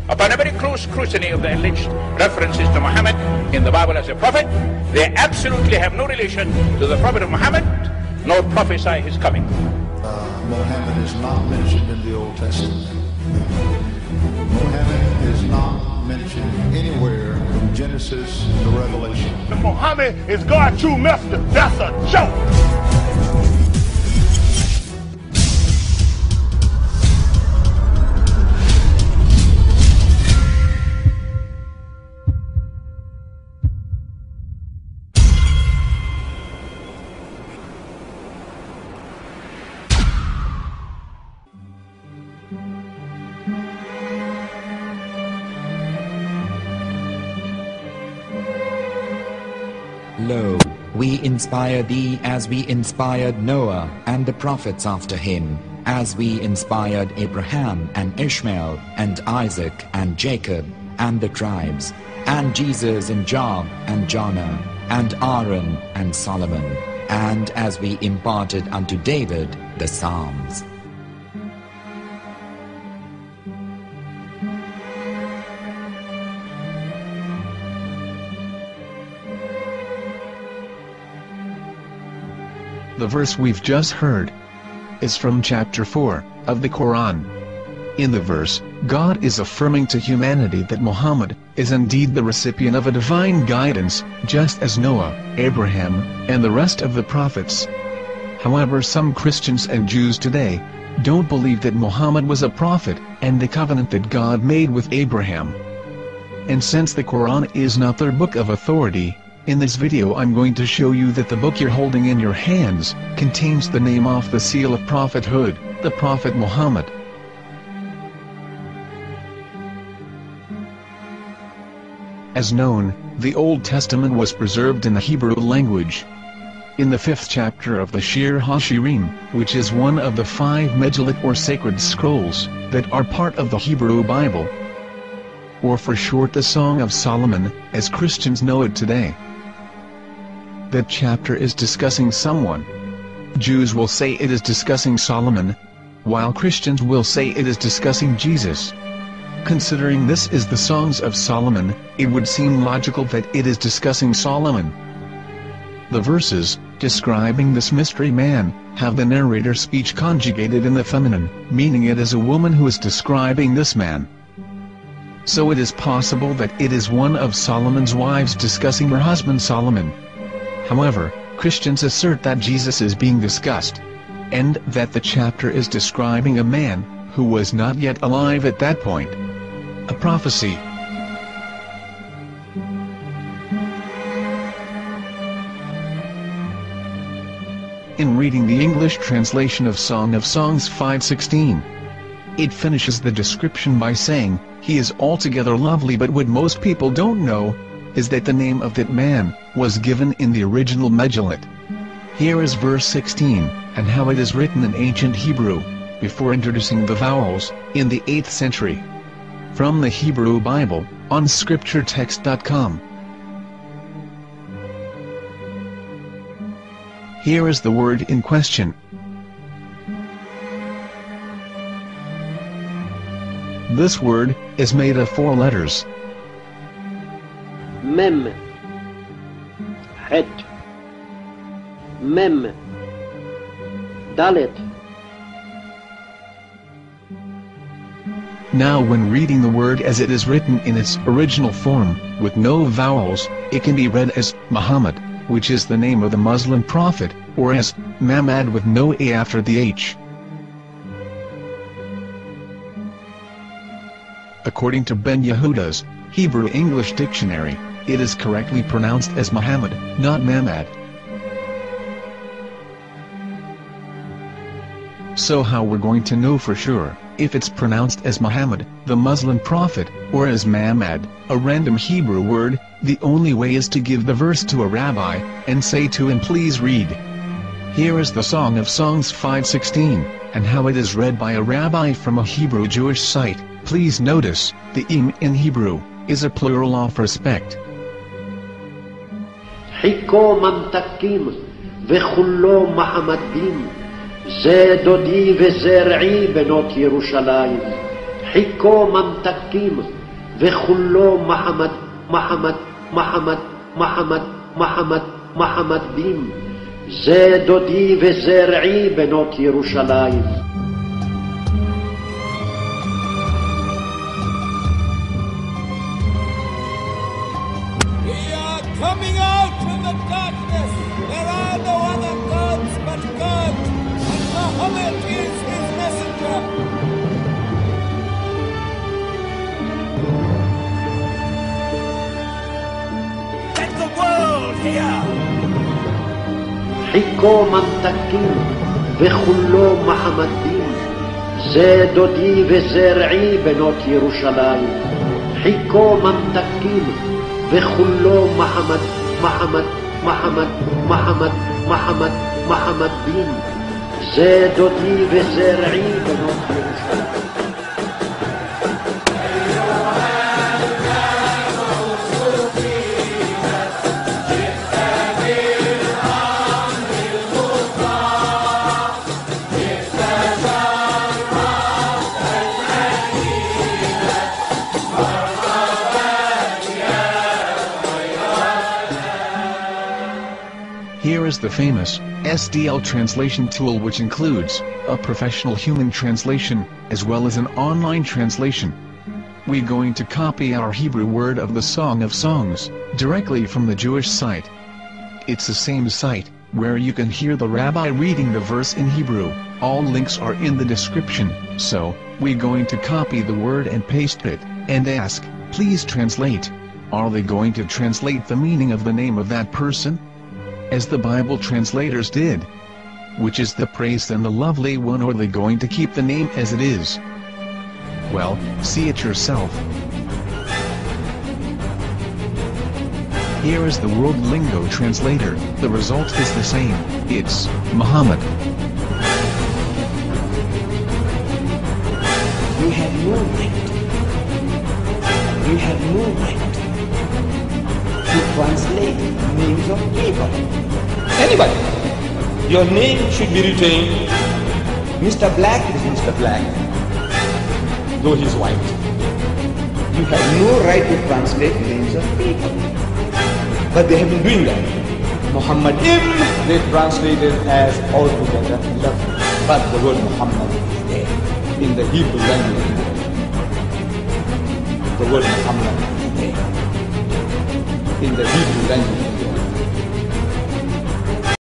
Upon a very close scrutiny of the alleged references to Muhammad in the Bible as a prophet, they absolutely have no relation to the Prophet Muhammad, nor prophesy his coming. Muhammad is not mentioned in the Old Testament. Muhammad is not mentioned anywhere from Genesis to Revelation. Muhammad is God's true messenger. That's a joke. Lo, we inspire thee as we inspired Noah and the prophets after him, as we inspired Abraham and Ishmael and Isaac and Jacob and the tribes, and Jesus and Job and Jonah and Aaron and Solomon, and as we imparted unto David the Psalms. The verse we've just heard is from chapter 4 of the Quran. In the verse, God is affirming to humanity that Muhammad is indeed the recipient of a divine guidance, just as Noah, Abraham, and the rest of the prophets. However, some Christians and Jews today don't believe that Muhammad was a prophet and the covenant that God made with Abraham. And since the Quran is not their book of authority, in this video I'm going to show you that the book you're holding in your hands contains the name off the seal of prophethood, the Prophet Muhammad. As known, the Old Testament was preserved in the Hebrew language. In the 5th chapter of the Shir HaShirim, which is one of the 5 Megillat or sacred scrolls that are part of the Hebrew Bible, or for short the Song of Solomon, as Christians know it today. That chapter is discussing someone. Jews will say it is discussing Solomon, while Christians will say it is discussing Jesus. Considering this is the Songs of Solomon, it would seem logical that it is discussing Solomon. The verses, describing this mystery man, have the narrator's speech conjugated in the feminine, meaning it is a woman who is describing this man. So it is possible that it is one of Solomon's wives discussing her husband Solomon. However, Christians assert that Jesus is being discussed, and that the chapter is describing a man who was not yet alive at that point. A prophecy. In reading the English translation of Song of Songs 5:16, it finishes the description by saying, "He is altogether lovely," but what most people don't know is that the name of that man was given in the original Megillat. Here is verse 16, and how it is written in ancient Hebrew, before introducing the vowels, in the 8th century. From the Hebrew Bible, on scripturetext.com. Here is the word in question. This word is made of 4 letters. Mem, Het, Mem, Dalet. Now when reading the word as it is written in its original form, with no vowels, it can be read as Muhammad, which is the name of the Muslim prophet, or as Mamad with no A after the H. According to Ben Yehuda's Hebrew English Dictionary, it is correctly pronounced as Muhammad, not Mamad. So how we're going to know for sure if it's pronounced as Muhammad, the Muslim prophet, or as Mamad, a random Hebrew word? The only way is to give the verse to a rabbi and say to him, "Please read." Here is the Song of Songs 5:16, and how it is read by a rabbi from a Hebrew Jewish site. Please notice, the im in Hebrew is a plural of respect. חיכו ממתקים וכולו מחמדים, זה דודי וזה רעי בנות ירושלים. חיכו ממתקים וכולו מחמד, מחמד, מחמד, מחמד, מחמד, מחמד בים. זה דודי וזה רעי בנות ירושלים. Coming out from the darkness, there are no other gods but God, and Muhammad is his messenger. Let the world hear. חיכו ממתקים וכולו מחמדים, זה דודי וזה רעי בנות ירושלים. חיכו ממתקים וכולו מחמד, מחמד, מחמד, מחמד, מחמד, מחמד בין. זה דודי וזה רעי בנות ירושלים. Here is the famous SDL translation tool, which includes a professional human translation, as well as an online translation. We're going to copy our Hebrew word of the Song of Songs, directly from the Jewish site. It's the same site, where you can hear the rabbi reading the verse in Hebrew. All links are in the description, so, we're going to copy the word and paste it, and ask, please translate. Are they going to translate the meaning of the name of that person? As the Bible translators did. Which is the praised and the lovely one, or are they going to keep the name as it is? Well, see it yourself. Here is the World Lingo Translator. The result is the same. It's Muhammad. We have no right. We have no right to translate names of people. Anybody. Your name should be retained. Mr. Black is Mr. Black, though he's white. You have no right to translate names of people. But they have been doing that. Muhammad ibn, they translated as altogether lovely. But the word Muhammad is there in the Hebrew language. The word Muhammad is there in the Hebrew language.